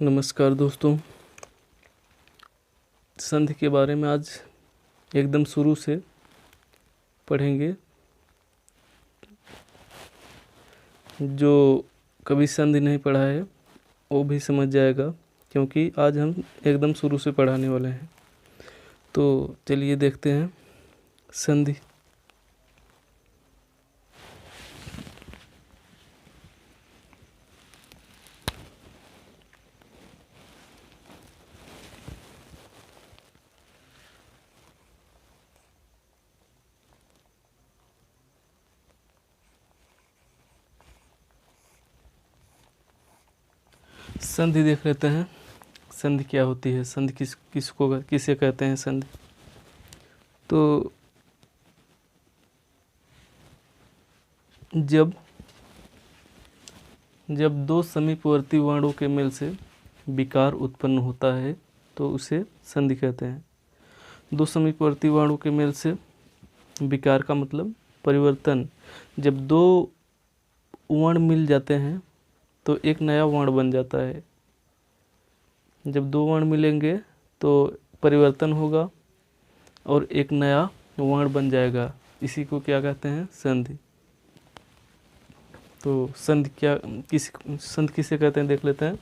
नमस्कार दोस्तों। संधि के बारे में आज एकदम शुरू से पढ़ेंगे। जो कभी संधि नहीं पढ़ा है वो भी समझ जाएगा, क्योंकि आज हम एकदम शुरू से पढ़ाने वाले हैं। तो चलिए देखते हैं संधि। संधि देख लेते हैं। संधि क्या होती है, संधि किसे कहते हैं संधि। तो जब दो समीपवर्ती वर्णों के मेल से विकार उत्पन्न होता है तो उसे संधि कहते हैं। दो समीपवर्ती वर्णों के मेल से विकार का मतलब परिवर्तन। जब दो वर्ण मिल जाते हैं तो एक नया वर्ण बन जाता है। जब दो वर्ण मिलेंगे तो परिवर्तन होगा और एक नया वर्ण बन जाएगा। इसी को क्या कहते हैं, संधि। तो संधि किसे कहते हैं देख लेते हैं।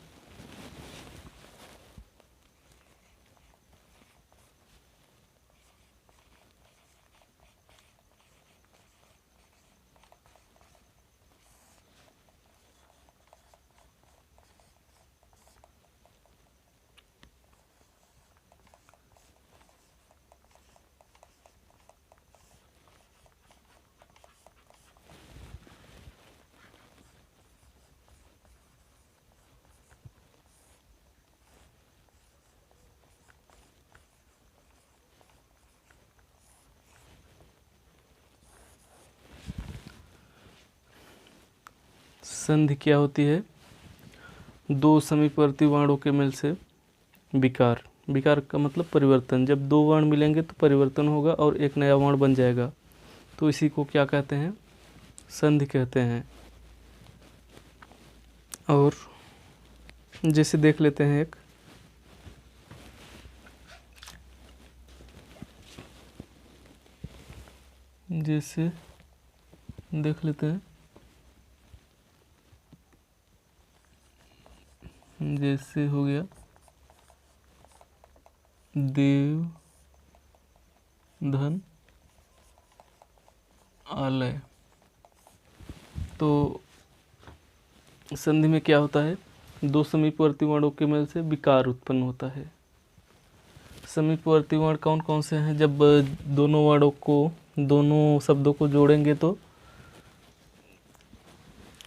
संधि क्या होती है, दो समीपवर्ती वर्णों के मेल से विकार। विकार का मतलब परिवर्तन। जब दो वर्ण मिलेंगे तो परिवर्तन होगा और एक नया वर्ण बन जाएगा। तो इसी को क्या कहते हैं, संधि कहते हैं। और जैसे देख लेते हैं एक जैसे देख लेते हैं जैसे हो गया देव धन आलय। तो संधि में क्या होता है, दो समीपवर्ती वर्णों के मेल से विकार उत्पन्न होता है। समीपवर्ती वर्ण कौन कौन से हैं, जब दोनों शब्दों को जोड़ेंगे तो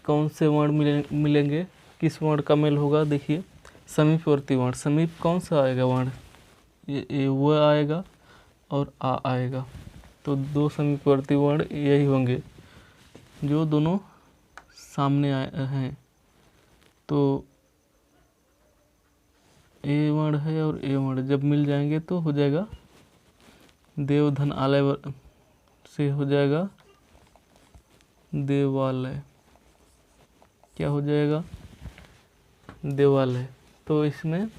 कौन से वर्ण मिलेंगे, किस वर्ण का मेल होगा। देखिए समीपवर्ती वर्ण, समीप कौन सा आएगा वर्ण, ये व आएगा और आ आएगा। तो दो समीपवर्ती वर्ण यही होंगे जो दोनों सामने आए हैं। तो ए वर्ण है और ए वर्ण जब मिल जाएंगे तो हो जाएगा देव धन आलय से हो जाएगा देवालय। क्या हो जाएगा, देवालय। तो इसमें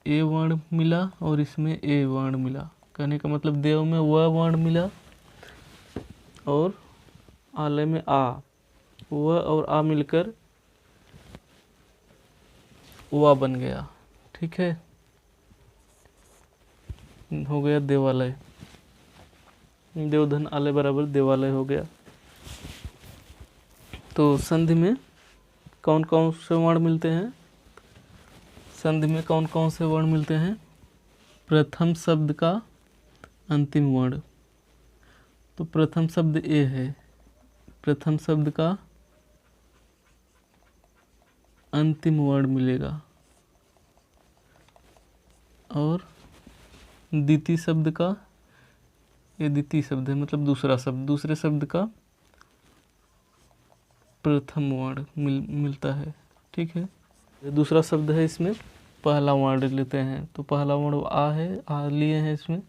ए वर्ण मिला और इसमें ए वर्ण मिला। कहने का मतलब देव में व वर्ण मिला और आलय में आ, व और आ मिलकर वा बन गया। ठीक है, हो गया देवालय। देवधन आलय बराबर देवालय हो गया। तो संधि में कौन कौन से वर्ण मिलते हैं, संधि में कौन कौन से वर्ण मिलते हैं। प्रथम शब्द का अंतिम वर्ण। तो प्रथम शब्द ए है, प्रथम शब्द का अंतिम वर्ण मिलेगा। और द्वितीय शब्द का, ये द्वितीय शब्द है मतलब दूसरा शब्द, दूसरे शब्द का प्रथम वर्ण मिलता है। ठीक है, दूसरा शब्द है इसमें पहला वर्ण लेते हैं। तो पहला वर्ण आ है, आ लिए हैं इसमें,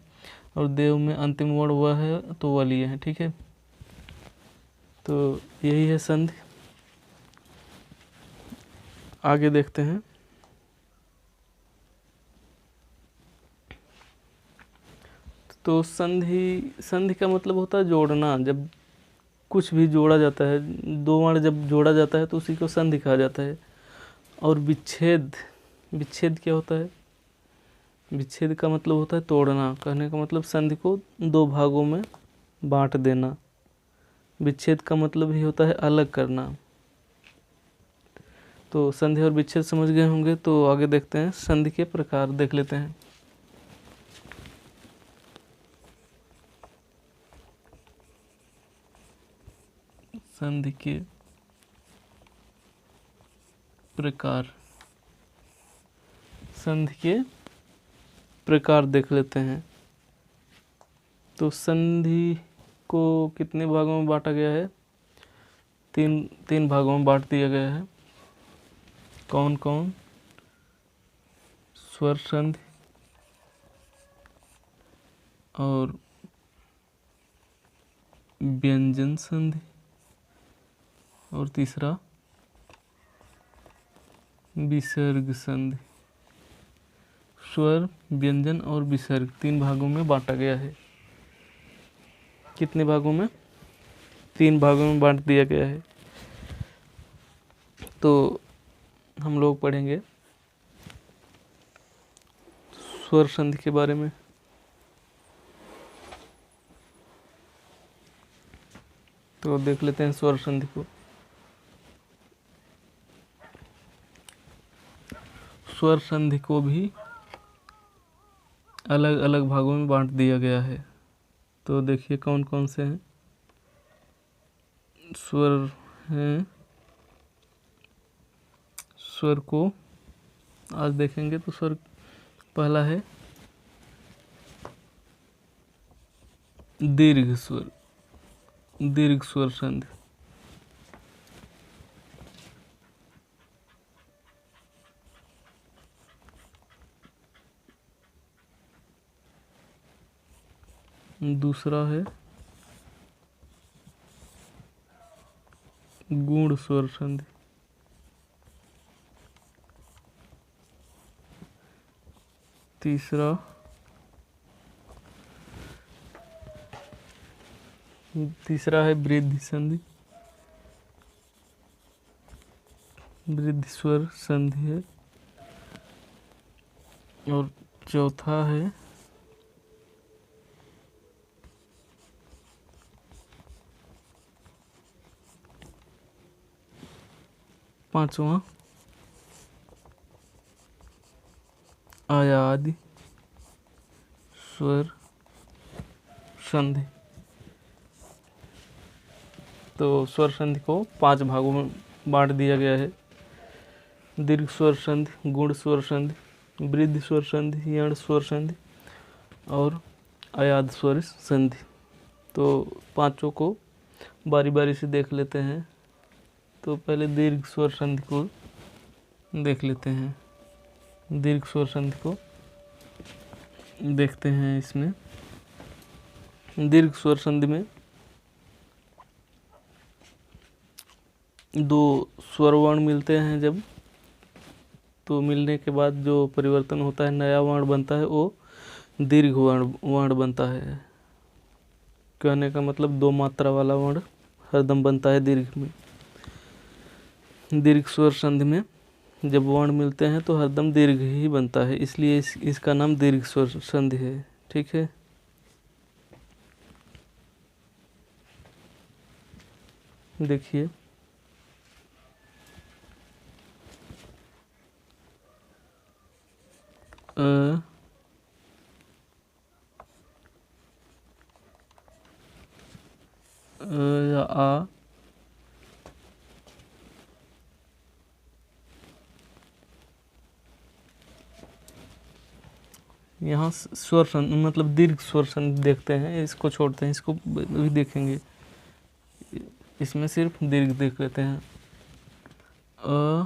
और देव में अंतिम वर्ण वह है तो वह लिए हैं। ठीक है, तो यही है संधि। आगे देखते हैं। तो संधि का मतलब होता है जोड़ना। जब कुछ भी जोड़ा जाता है, दो वर्ण जब जोड़ा जाता है तो उसी को संधि कहा जाता है। और विच्छेद, विच्छेद क्या होता है? विच्छेद का मतलब होता है तोड़ना। कहने का मतलब संधि को दो भागों में बांट देना। विच्छेद का मतलब ही होता है अलग करना। तो संधि और विच्छेद समझ गए होंगे, तो आगे देखते हैं, संधि के प्रकार देख लेते हैं। संधि के प्रकार, संधि के प्रकार देख लेते हैं। तो संधि को कितने भागों में बांटा गया है? तीन भागों में बांट दिया गया है। कौन कौन? स्वर संधि और व्यंजन संधि, और तीसरा विसर्ग संधि। स्वर, व्यंजन और विसर्ग 3 भागों में बांटा गया है। कितने भागों में? 3 भागों में बांट दिया गया है। तो हम लोग पढ़ेंगे स्वर संधि के बारे में। तो देख लेते हैं स्वर संधि को। स्वर संधि को भी अलग अलग भागों में बांट दिया गया है। तो देखिए कौन कौन से हैं। स्वर हैं, स्वर को आज देखेंगे। तो स्वर पहला है दीर्घ स्वर, दीर्घ स्वर संधि। दूसरा है गुण स्वर संधि। तीसरा है वृद्धि संधि, वृद्धि स्वर संधि है। और चौथा है पांचवा आयादी स्वर संधि। तो स्वर संधि को 5 भागों में बांट दिया गया है। दीर्घ स्वर संधि, गुण स्वर संधि, वृद्धि स्वर संधि, यण स्वर संधि और आयाद स्वर संधि। तो पांचों को बारी बारी से देख लेते हैं। तो पहले दीर्घ स्वर संधि को देख लेते हैं। दीर्घ स्वर संधि को देखते हैं। इसमें दीर्घ स्वर संधि में 2 स्वर वर्ण मिलते हैं जब, तो मिलने के बाद जो परिवर्तन होता है, नया वर्ण बनता है, वो दीर्घ वर्ण बनता है। कहने का मतलब 2 मात्रा वाला वर्ण हरदम बनता है दीर्घ में। दीर्घ स्वर संधि में जब वर्ण मिलते हैं तो हरदम दीर्घ ही बनता है, इसलिए इसका नाम दीर्घ स्वर संधि है। ठीक है। देखिए या आ, यहाँ स्वर संधि मतलब दीर्घ स्वर संधि देखते हैं। इसको छोड़ते हैं, इसको भी देखेंगे। इसमें सिर्फ दीर्घ देख लेते हैं। अ,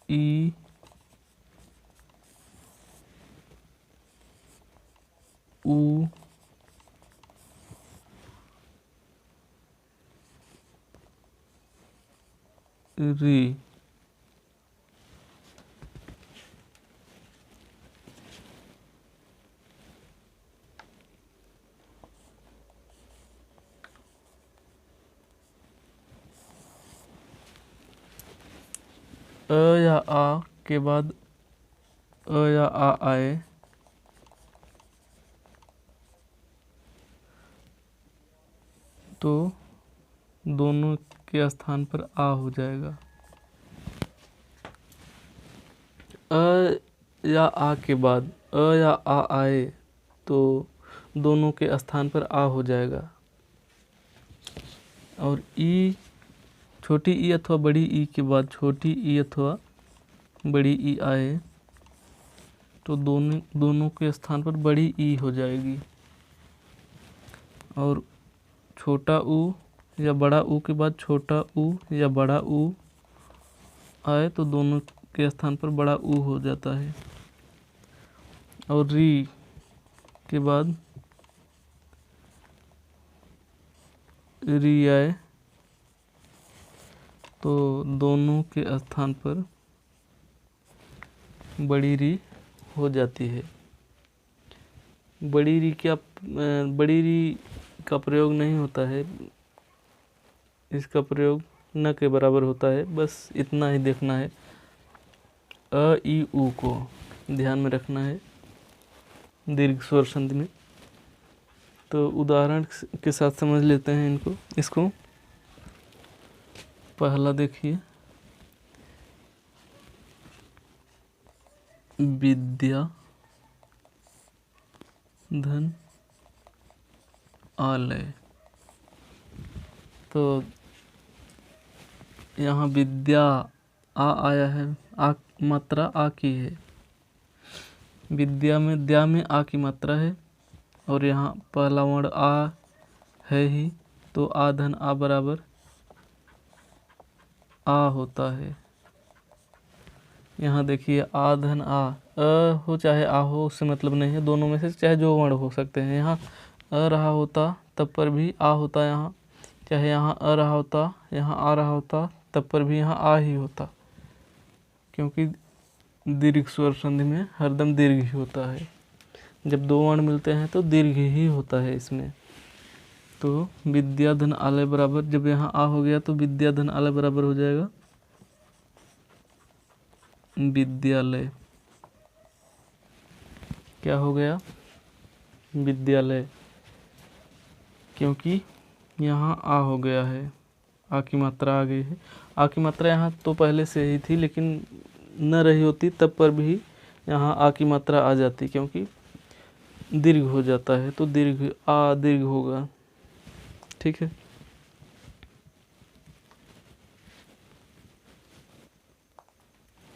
ई, उ, री। अ या आ के बाद अ या आ आए तो दोनों के स्थान पर आ हो जाएगा। अ या आ के बाद अ या आ आए तो दोनों के स्थान पर आ हो जाएगा। और ई, छोटी ई अथवा बड़ी ई के बाद छोटी ई अथवा बड़ी ई आए तो दोनों के स्थान पर बड़ी ई हो जाएगी। और छोटा ऊ या बड़ा ऊ के बाद छोटा ऊ या बड़ा ऊ आए तो दोनों के स्थान पर बड़ा ऊ हो जाता है। और री के बाद री आए तो दोनों के स्थान पर बड़ी री हो जाती है। बड़ी री का प्रयोग नहीं होता है, इसका प्रयोग न के बराबर होता है, बस इतना ही देखना है। अ ई उ को ध्यान में रखना है दीर्घ स्वर संधि में। तो उदाहरण के साथ समझ लेते हैं इसको। पहला देखिए, विद्या धन आलय। तो यहाँ विद्या आ आया है, आ मात्रा आ की है। विद्या में द्या में आ की मात्रा है और यहाँ पहला वर्ण आ है ही, तो आ धन आ बराबर आ होता है। यहाँ देखिए आ धन आ, हो चाहे आ हो उससे मतलब नहीं है, दोनों में से चाहे जो वर्ण हो सकते हैं। यहाँ अ रहा होता तब पर भी आ होता, यहाँ चाहे यहाँ अ रहा होता यहाँ आ रहा होता तब पर भी यहाँ आ ही होता, क्योंकि दीर्घ स्वर संधि में हरदम दीर्घ ही होता है। जब दो वर्ण मिलते हैं तो दीर्घ ही होता है इसमें। तो विद्या धन आलय बराबर, जब यहाँ आ हो गया तो विद्या धन आलय बराबर हो जाएगा विद्यालय। क्या हो गया? विद्यालय, क्योंकि यहाँ आ हो गया है, आ की मात्रा आ गई है। आ की मात्रा यहाँ तो पहले से ही थी, लेकिन न रही होती तब पर भी यहाँ आ की मात्रा आ जाती, क्योंकि दीर्घ हो जाता है तो दीर्घ आ दीर्घ होगा। ठीक है।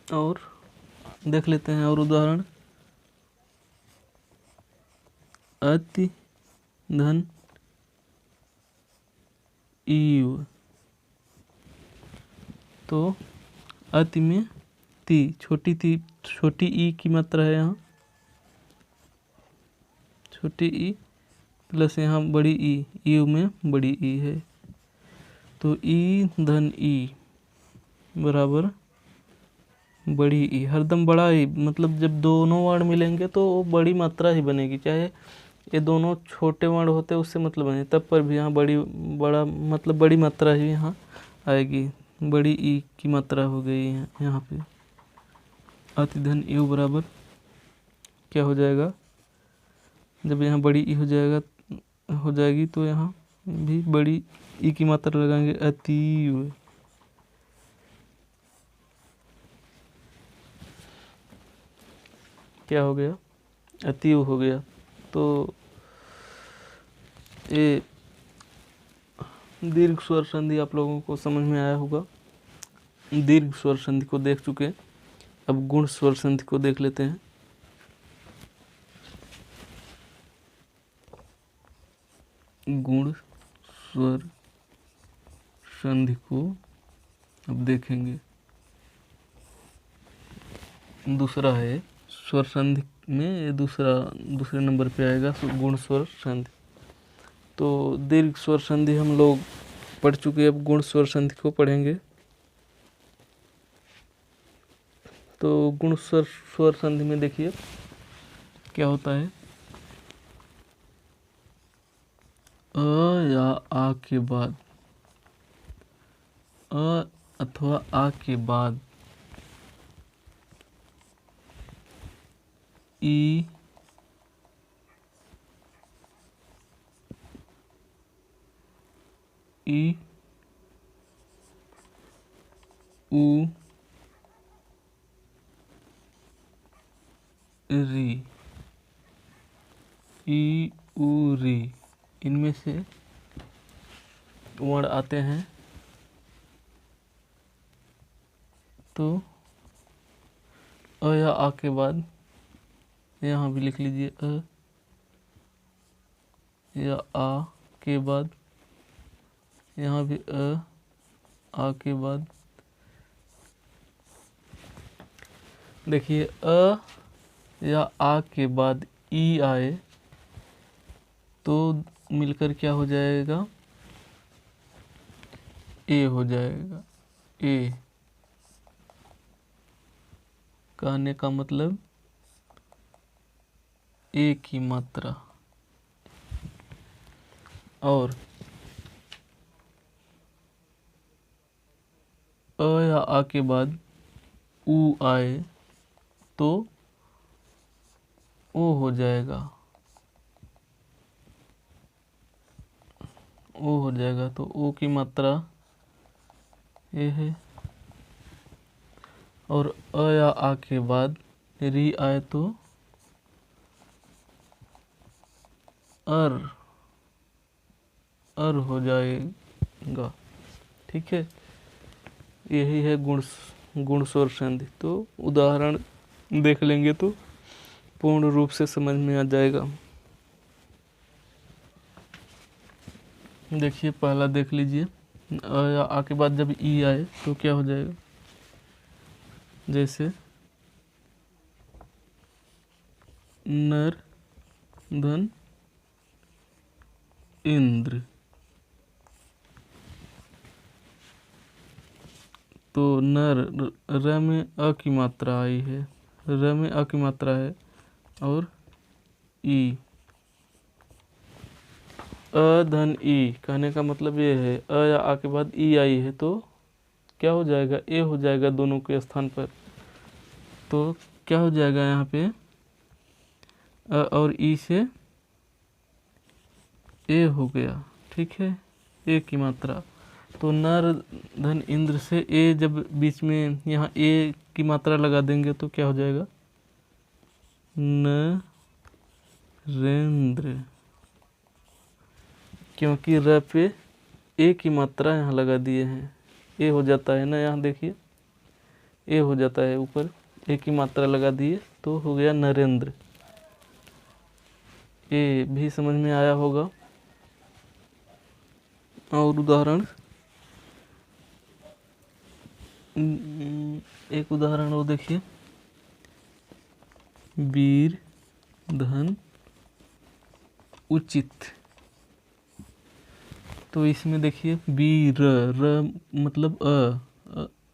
और देख लेते हैं और उदाहरण। अति धन ईव, तो अति में ती, छोटी ई की मात्रा है यहाँ, छोटी ई प्लस यहाँ बड़ी ई, ईव में बड़ी ई है, तो ई धन ई बराबर बड़ी ई। हरदम बड़ा ई, मतलब जब दोनों वर्ण मिलेंगे तो वो बड़ी मात्रा ही बनेगी, चाहे ये दोनों छोटे वर्ण होते उससे मतलब नहीं, तब पर भी यहाँ बड़ा मतलब बड़ी मात्रा ही यहाँ आएगी। बड़ी ई की मात्रा हो गई है यहाँ पे। अति धन ई बराबर क्या हो जाएगा? जब यहाँ बड़ी ई हो जाएगी तो यहाँ भी बड़ी ई की मात्रा लगाएंगे, अति। क्या हो गया? अतीव हो गया। तो ये दीर्घ स्वर संधि आप लोगों को समझ में आया होगा। दीर्घ स्वर संधि को देख चुके, अब गुण स्वर संधि को देख लेते हैं। गुण स्वर संधि को अब देखेंगे। दूसरा है स्वर संधि में, दूसरे नंबर पे आएगा गुण स्वर संधि। तो दीर्घ स्वर संधि हम लोग पढ़ चुके, अब गुण स्वर संधि को पढ़ेंगे। तो गुण स्वर संधि में देखिए क्या होता है, अ या आ के बाद, अ अथवा आ के बाद ई उ री, ई उ री, इनमें से वर्ण आते हैं तो अ या आ के बाद यहाँ भी लिख लीजिए, अ या आ के बाद यहाँ भी आ के बाद देखिए, अ या आ के बाद ई आए तो मिलकर क्या हो जाएगा, ए हो जाएगा। ए कहने का मतलब ए की मात्रा, और अ या आ के बाद उ आए तो ओ हो जाएगा, ओ हो जाएगा। तो ओ की मात्रा ए है, और अ या आ के बाद री आए तो अर हो जाएगा। ठीक है, यही है गुण स्वर संधि। तो उदाहरण देख लेंगे तो पूर्ण रूप से समझ में आ जाएगा। देखिए पहला देख लीजिए, अ या आ के बाद जब ई आए तो क्या हो जाएगा, जैसे नर धन इंद्र, तो नर र में अ की मात्रा आई है, र में अ की मात्रा है, और ई, अ धन ई कहने का मतलब ये है, अ या आ के बाद ई आई है तो क्या हो जाएगा, ए हो जाएगा दोनों के स्थान पर। तो क्या हो जाएगा यहाँ पे, अ और ई से ए हो गया। ठीक है, ए की मात्रा। तो नर धन इंद्र से ए जब बीच में यहाँ ए की मात्रा लगा देंगे तो क्या हो जाएगा, नरेंद्र, क्योंकि र पे ए की मात्रा यहाँ लगा दिए हैं, ए हो जाता है ना, यहाँ देखिए ए हो जाता है, ऊपर ए की मात्रा लगा दिए तो हो गया नरेंद्र। ए भी समझ में आया होगा। और उदाहरण, एक उदाहरण और देखिए, वीर धन उचित, तो इसमें देखिए वीर, र मतलब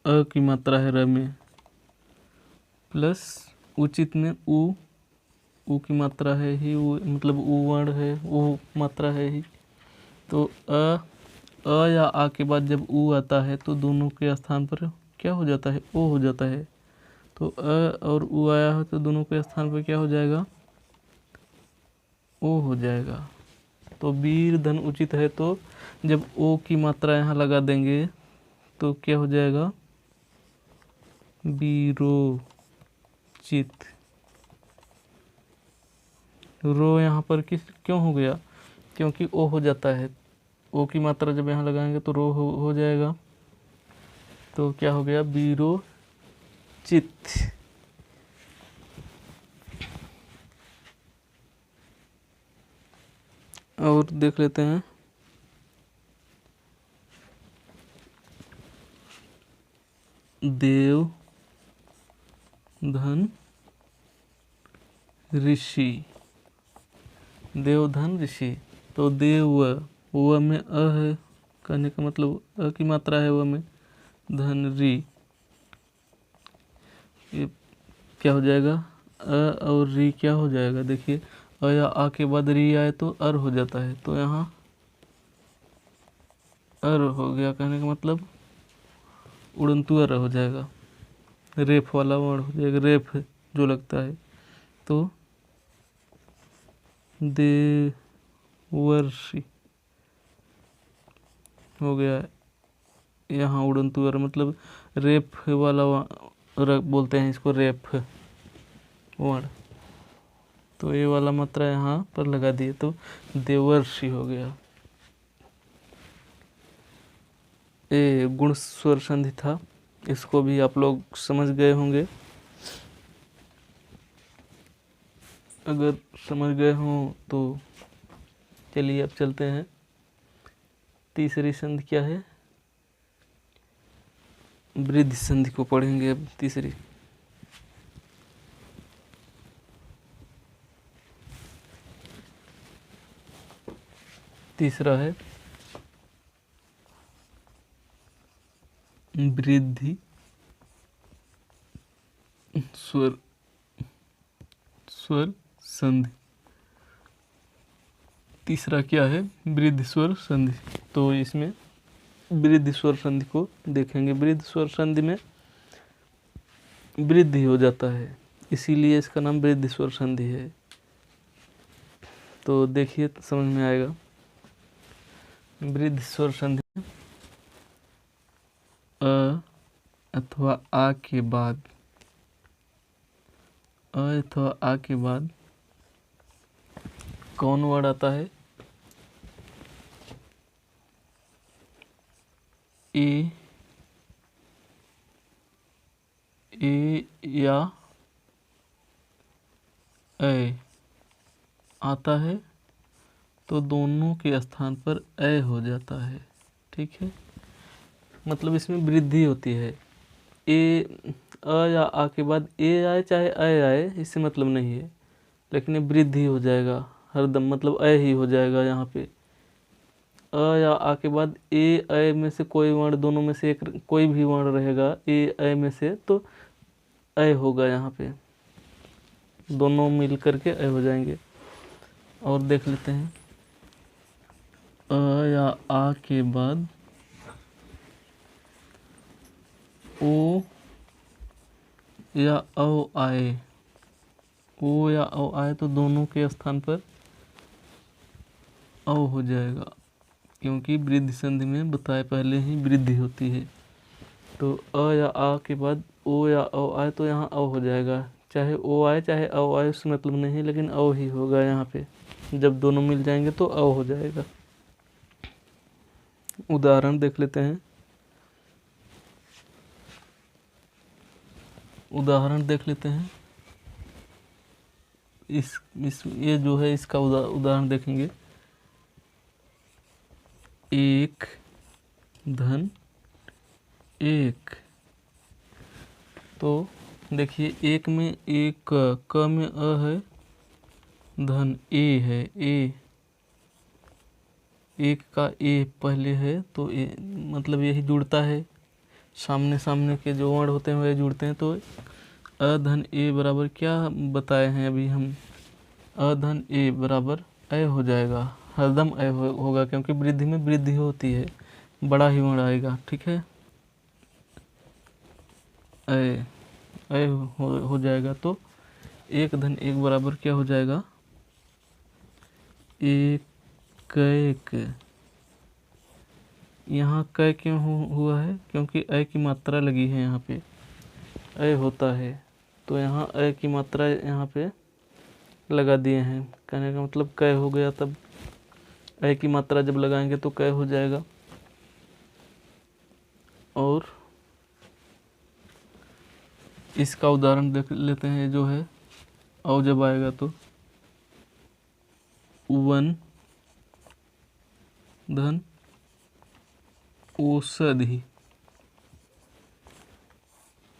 अ की मात्रा है र में, प्लस उचित में उ की मात्रा है ही, उ मतलब उ वर्ण है, उ मात्रा है ही। तो अ या आ के बाद जब उ आता है तो दोनों के स्थान पर क्या हो जाता है, ओ हो जाता है। तो अ और उ आया है तो दोनों के स्थान पर क्या हो जाएगा, ओ हो जाएगा। तो वीर धन उचित है तो जब ओ की मात्रा यहाँ लगा देंगे तो क्या हो जाएगा, वीरोचित। रो यहाँ पर क्यों हो गया, क्योंकि ओ हो जाता है, ओ की मात्रा जब यहाँ लगाएंगे तो रो हो जाएगा। तो क्या हो गया, वीरोचित। और देख लेते हैं, देव धन ऋषि, देवधन ऋषि। तो देव व में अ है, कहने का मतलब अ की मात्रा है व में, धन री, ये क्या हो जाएगा, अ और री क्या हो जाएगा, देखिए अ या आ के बाद री आए तो अर हो जाता है, तो यहाँ अर हो गया, कहने का मतलब उड़ंतु अर हो जाएगा, रेफ वाला वर्ड हो जाएगा, रेफ जो लगता है, तो देवर्षि हो गया। यहाँ उड़ंतु अर मतलब रेफ वाला बोलते हैं इसको, रेफ वर्ड, तो ये वाला मात्रा यहाँ पर लगा दिए तो देवर्षि हो गया। ये गुण स्वर संधि था, इसको भी आप लोग समझ गए होंगे। अगर समझ गए हों तो चलिए अब चलते हैं। तीसरी संधि क्या है, वृद्धि संधि को पढ़ेंगे अब। तीसरा है वृद्धि स्वर संधि। तीसरा क्या है, वृद्धि स्वर संधि। तो इसमें वृद्धि स्वर संधि को देखेंगे। वृद्धि स्वर संधि में वृद्धि हो जाता है, इसीलिए इसका नाम वृद्धि स्वर संधि है। तो देखिए तो समझ में आएगा। वृद्धि स्वर संधि में अ अथवा आ के बाद, अ अथवा आ के बाद कौन वर्ड आता है, ए या ए आता है, तो दोनों के स्थान पर ए हो जाता है। ठीक है, मतलब इसमें वृद्धि होती है। ए अ या आ के बाद ए आए चाहे ए आए, इससे मतलब नहीं है, लेकिन ये वृद्धि हो जाएगा हरदम, मतलब ए ही हो जाएगा यहाँ पे। अ या आ के बाद ए में से कोई वर्ण, दोनों में से एक कोई भी वर्ण रहेगा ए में से, तो ए होगा यहाँ पे, दोनों मिल करके ए हो जाएंगे। और देख लेते हैं, अ या आ के बाद ओ या औ आए, ओ या औ आए तो दोनों के स्थान पर औ हो जाएगा, क्योंकि वृद्धि संधि में बताए पहले ही वृद्धि होती है। तो अ या आ के बाद ओ या औ आए तो यहाँ औ हो जाएगा, चाहे ओ आए चाहे औ आए उससे मतलब नहीं, लेकिन औ ही होगा यहाँ पे। जब दोनों मिल जाएंगे तो औ हो जाएगा। उदाहरण देख लेते हैं। इस ये जो है इसका उदाहरण देखेंगे। एक धन एक, तो देखिए एक में एक, क में अ है, धन ए है, एक का ए पहले है, तो ए मतलब यही जुड़ता है, सामने सामने के जो वर्ण होते हैं वह जुड़ते हैं। तो अ धन ए बराबर क्या बताए हैं अभी हम, अ धन ए बराबर ए हो जाएगा, हरदम ए होगा, क्योंकि वृद्धि में वृद्धि होती है, बड़ा ही वर्ण आएगा। ठीक है, ए हो जाएगा। तो एक धन एक बराबर क्या हो जाएगा, एक। यहाँ क क्यों हुआ है, क्योंकि ए की मात्रा लगी है, यहाँ पे ए होता है, तो यहाँ ए की मात्रा यहाँ पे लगा दिए हैं। कहने का मतलब क हो गया, तब ए की मात्रा जब लगाएंगे तो क हो जाएगा। और इसका उदाहरण देख लेते हैं, जो है औ जब आएगा तो वन धन औषधि,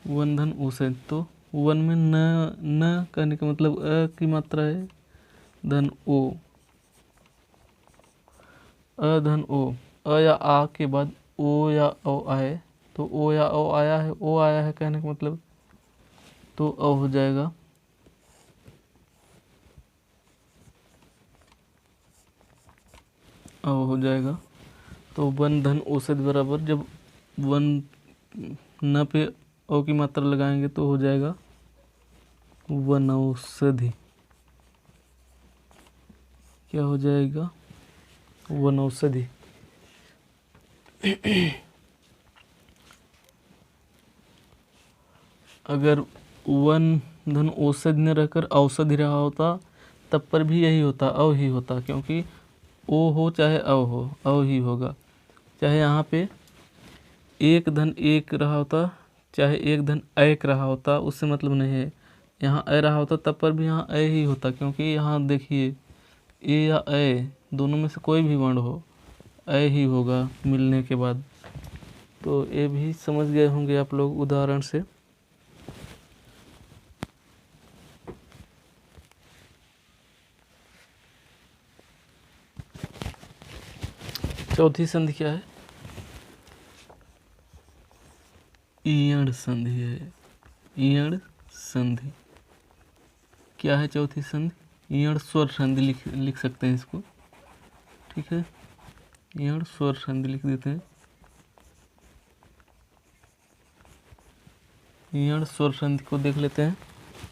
वन धन औषधि, तो वन में न कहने का मतलब अ की मात्रा है, धन ओ, अ धन ओ, अ या आ के बाद ओ या ओ आए, तो ओ या ओ आया है, ओ आया है, कहने का मतलब तो अ हो जाएगा। अ हो जाएगा। तो वन धन औषधि बराबर, जब वन न पे औ की मात्रा लगाएंगे तो हो जाएगा वनौषधि। क्या हो जाएगा? वनौषधि। अगर वन धन औषधि न रहकर औषधि रहा होता तब पर भी यही होता, अव ही होता, क्योंकि ओ हो चाहे अव ही होगा। चाहे यहाँ पे एक धन एक रहा होता, चाहे एक धन एक रहा होता, उससे मतलब नहीं है। यहाँ अ रहा होता तब पर भी यहाँ अ ही होता, क्योंकि यहाँ देखिए ए या अ दोनों में से कोई भी वर्ण हो, अ ही होगा मिलने के बाद। तो ये भी समझ गए होंगे आप लोग उदाहरण से। चौथी संधि क्या है? ईयण संधि है। ईयण संधि क्या है? चौथी संधि ईयण स्वर संधि लिख सकते हैं इसको, ठीक है। ईयण स्वर संधि लिख देते हैं। ईयण स्वर संधि को देख लेते हैं।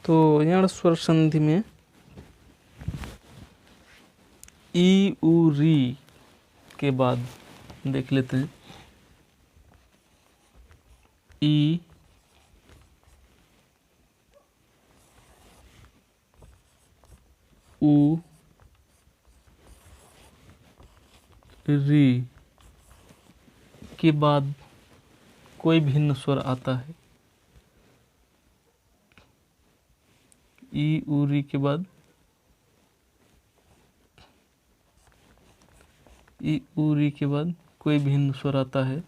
तो ईयण स्वर संधि में ई उ री के बाद देख लेते हैं। ई उ री के बाद कोई भिन्न स्वर आता है। ई उ री के बाद ई उ री के बाद कोई भिन्न स्वर आता है।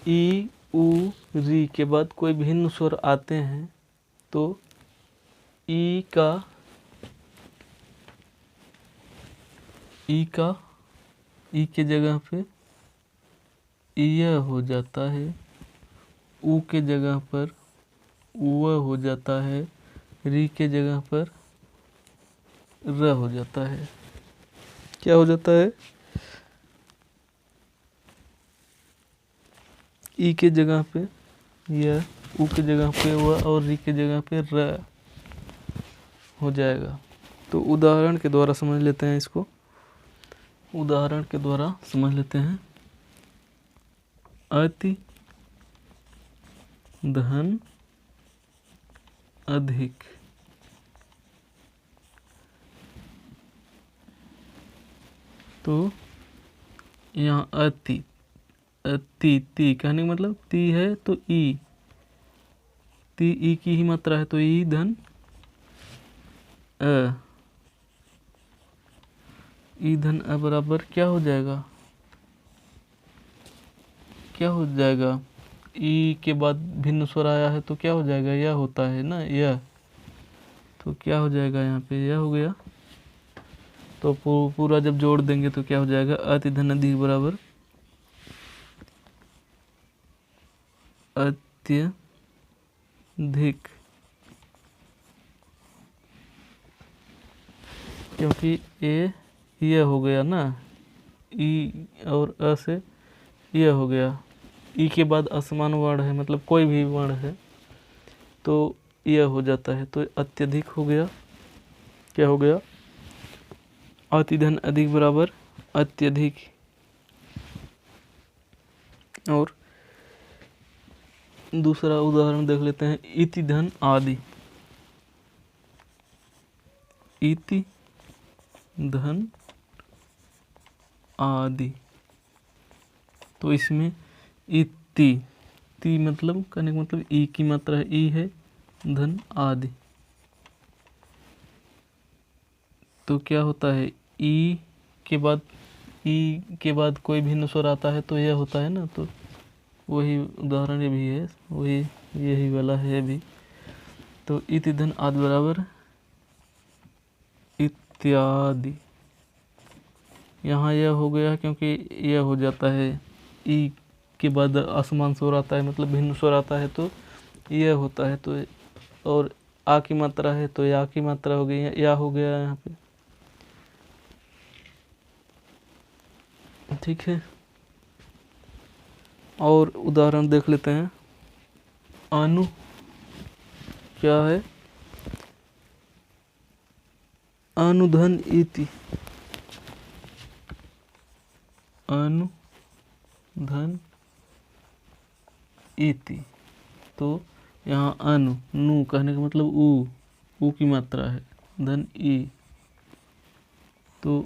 ई उ री के बाद कोई भिन्न स्वर आते हैं तो ई के जगह पे य हो जाता है, उ के जगह पर व हो जाता है, री के जगह पर र हो जाता है। क्या हो जाता है? ई के जगह पे य, उ के जगह पे व और री के जगह पे र हो जाएगा। तो उदाहरण के द्वारा समझ लेते हैं इसको। उदाहरण के द्वारा समझ लेते हैं। अति धन अधिक। तो यहाँ अति ती कहने का मतलब ती है तो ई, ती ई की ही मात्रा है तो ई धन अ, ई धन अ बराबर क्या हो जाएगा? क्या हो जाएगा? ई के बाद भिन्न स्वर आया है तो क्या हो जाएगा? यह होता है ना, यह। तो क्या हो जाएगा? यहाँ पे यह हो गया। तो पूरा जब जोड़ देंगे तो क्या हो जाएगा? अति धन अधिक बराबर अत्यधिक, क्योंकि ये हो गया ना, ई और अ से ये हो गया। ई के बाद असमान वर्ण है, मतलब कोई भी वर्ण है तो यह हो जाता है, तो अत्यधिक हो गया। क्या हो गया? अति धन अधिक बराबर अत्यधिक। और दूसरा उदाहरण देख लेते हैं। इति धन आदि। इति धन आदि, तो इसमें इति, ती मतलब कहने का मतलब ई की मात्रा है, ई है धन आदि। तो क्या होता है? ई के बाद कोई भिन्न स्वर आता है तो यह होता है ना। तो वही उदाहरण ये भी है, वही यही वाला है भी। तो इति धन आदि बराबर इत्यादि। यहाँ यह हो गया क्योंकि यह हो जाता है, ई के बाद असमान स्वर आता है मतलब भिन्न स्वर आता है तो यह होता है, तो और आ की मात्रा है तो या की मात्रा हो गई, या हो गया यहाँ पे। ठीक है, और उदाहरण देख लेते हैं। अनु क्या है, अनुधन इति, अनुधन इति। तो यहाँ अनु, नु कहने का मतलब ऊ की मात्रा है, धन ई, तो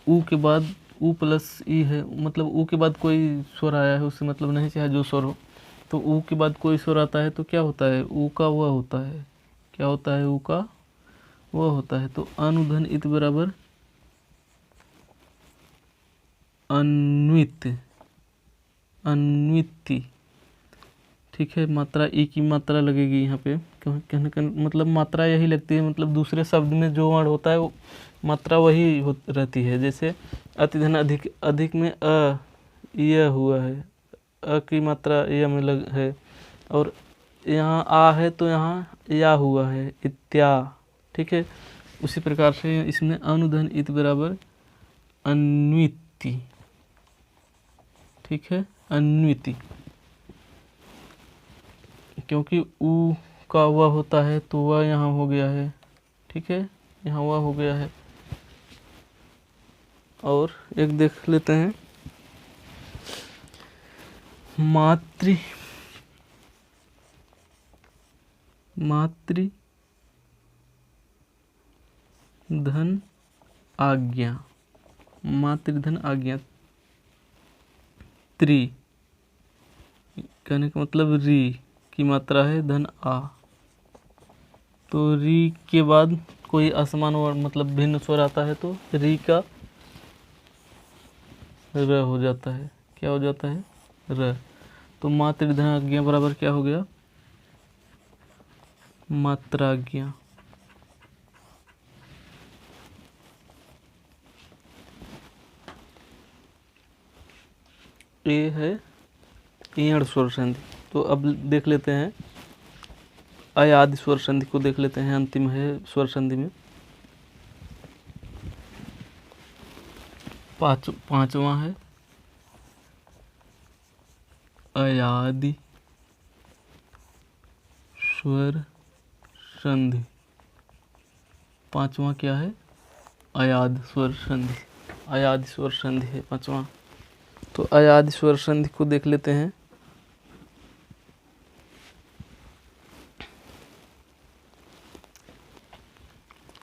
ऊ के बाद ऊ प्लस ई है, मतलब ऊ के बाद कोई स्वर आया है उससे मतलब नहीं, चाहे जो स्वर हो, तो ऊ के बाद कोई स्वर आता है तो क्या होता है, ऊ का वह होता है, क्या होता है, ऊ का वह होता है। तो अनुधन इत बराबर अन्वित, अन्विति। ठीक है, मात्रा ई की मात्रा लगेगी यहाँ पे, कहने का मतलब मात्रा यही लगती है, मतलब दूसरे शब्द में जो वर्ण होता है वो मात्रा वही रहती है। जैसे अतिधन अधिक, अधिक में अ यह हुआ है, अ की मात्रा यह में लग है, और यहाँ आ है तो यहाँ या हुआ है, इत्या। ठीक है, उसी प्रकार से इसमें अनुधन इत बराबर अन्विति। ठीक है, अन्विति, क्योंकि ऊ का वह होता है तो वह यहाँ हो गया है। ठीक है, यहाँ वह हो गया है। और एक देख लेते हैं, मातृ, मातृ धन आज्ञा, मातृधन आज्ञा, त्रि कहने का मतलब री की मात्रा है, धन आ, तो री के बाद कोई असमान वर्ण मतलब भिन्न स्वर आता है तो री का र हो जाता है, क्या हो जाता है, र। तो मातृधन आज्ञा बराबर क्या हो गया, मात्राज्ञा। ये है ईयड़ स्वर संधि। तो अब देख लेते हैं अयादि स्वर संधि को, देख लेते हैं, अंतिम है स्वर संधि में, पांचवा है अयादि स्वर संधि। पांचवा क्या है, अयादि स्वर संधि, अयादि स्वर संधि है पांचवा। तो अयादि स्वर संधि को देख लेते हैं।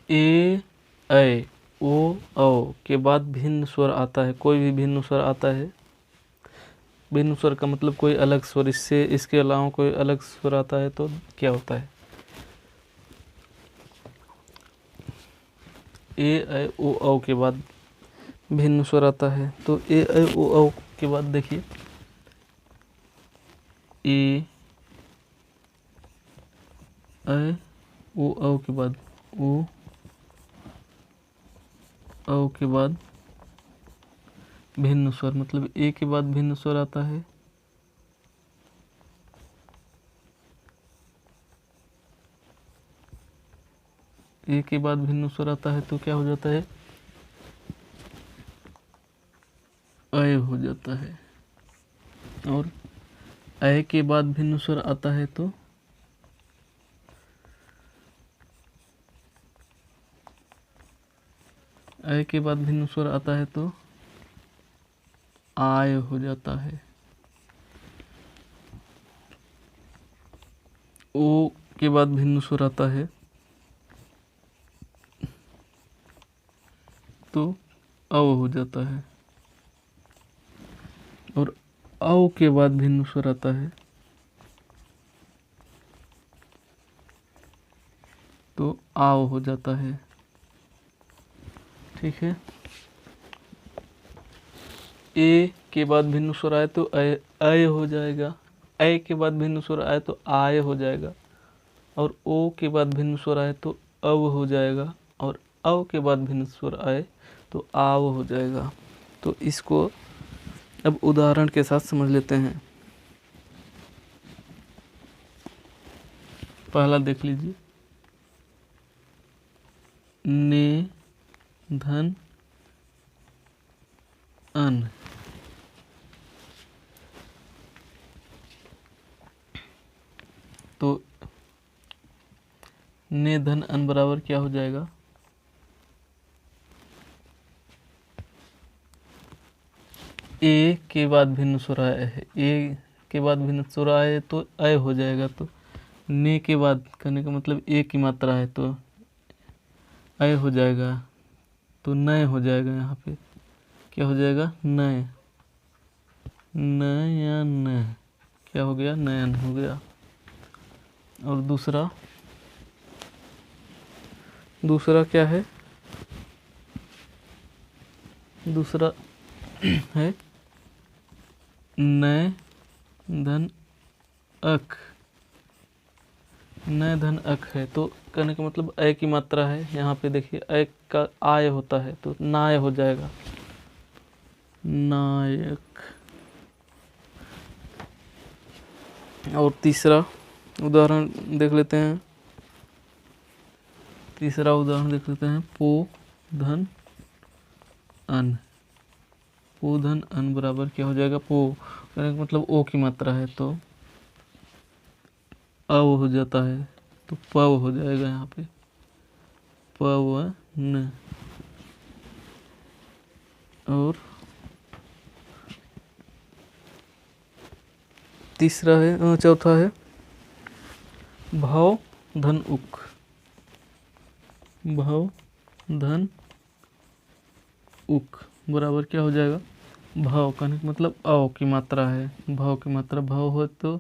ए ऐ ओ औ के बाद भिन्न स्वर आता है, कोई भी भिन्न स्वर आता है, भिन्न स्वर का मतलब कोई अलग स्वर, इससे इसके अलावा कोई अलग स्वर आता है तो क्या होता है, ए ऐ ओ औ के बाद भिन्न स्वर आता है। तो ए ऐ ओ औ के बाद देखिए, ए ऐ ओ औ के बाद ओ औ के बाद भिन्न स्वर, मतलब ए के बाद भिन्न स्वर आता है, ए के बाद भिन्न स्वर आता है तो क्या हो जाता है, अय हो जाता है। और अय के बाद भिन्न स्वर आता है तो अय के बाद भिन्न स्वर आता है तो आय हो जाता है। ओ के बाद भिन्न स्वर आता है तो अव हो जाता है, और औ के बाद भिन्न स्वर आता है तो आव हो जाता है। ठीक है, ए के बाद भिन्न स्वर आए तो अय हो जाएगा, ऐ के बाद भिन्न स्वर आए तो आय हो जाएगा, और ओ के बाद भिन्न स्वर आए तो अव हो जाएगा, और अव के बाद भिन्न स्वर आए तो आव हो जाएगा। तो इसको अब उदाहरण के साथ समझ लेते हैं। पहला देख लीजिए, ने धन अन। तो ने धन अन बराबर क्या हो जाएगा, ए के बाद भिन्न स्वर आया है, ए के बाद भिन्न स्वर आए तो अय हो जाएगा। तो ने के बाद करने का मतलब ए की मात्रा है तो अय हो जाएगा। तो नय हो जाएगा, यहाँ पे क्या हो जाएगा, नय, नयन, क्या हो गया, नयन हो गया। और दूसरा क्या है, दूसरा है नय धन अक। नय धन अक है तो कहने का मतलब अय की मात्रा है, यहाँ पे देखिए अय का आय होता है तो नाय हो जाएगा, नायक। और तीसरा उदाहरण देख लेते हैं, पो धन अन। पो धन अन बराबर क्या हो जाएगा, पो कहने का मतलब ओ की मात्रा है तो अव हो जाता है तो पव हो जाएगा, यहाँ पे पवन। और तीसरा है, चौथा है भाव धन उक। भाव धन उक बराबर क्या हो जाएगा, भाव कहने का मतलब अव की मात्रा है, भाव की मात्रा भाव हो तो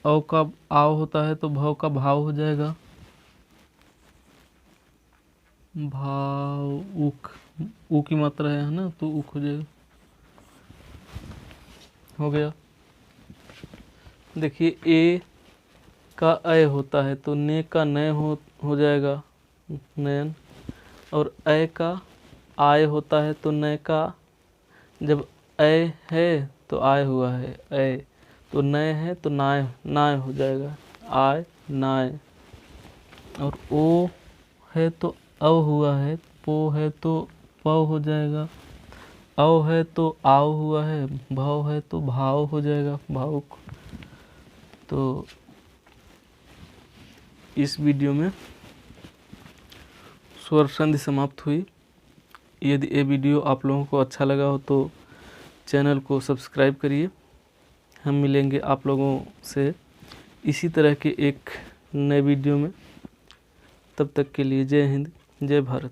अव का आव होता है तो भाव का भाव हो जाएगा, भाव उक, उ की मात्रा है ना तो उक हो जाएगा, हो गया। देखिए ए का अय होता है तो ने का नय हो जाएगा, नयन। और अय का आय होता है तो नय का, जब अय है तो आय हुआ है, अय तो नय है तो नाय, नाय हो जाएगा, आय नाय। और ओ है तो अव हुआ है, पो है तो पव हो जाएगा, अव है तो आव हुआ है, भाव है तो भाव हो जाएगा, भावुक। तो इस वीडियो में स्वर संधि समाप्त हुई। यदि ये वीडियो आप लोगों को अच्छा लगा हो तो चैनल को सब्सक्राइब करिए। हम मिलेंगे आप लोगों से इसी तरह के एक नए वीडियो में। तब तक के लिए जय हिंद, जय भारत।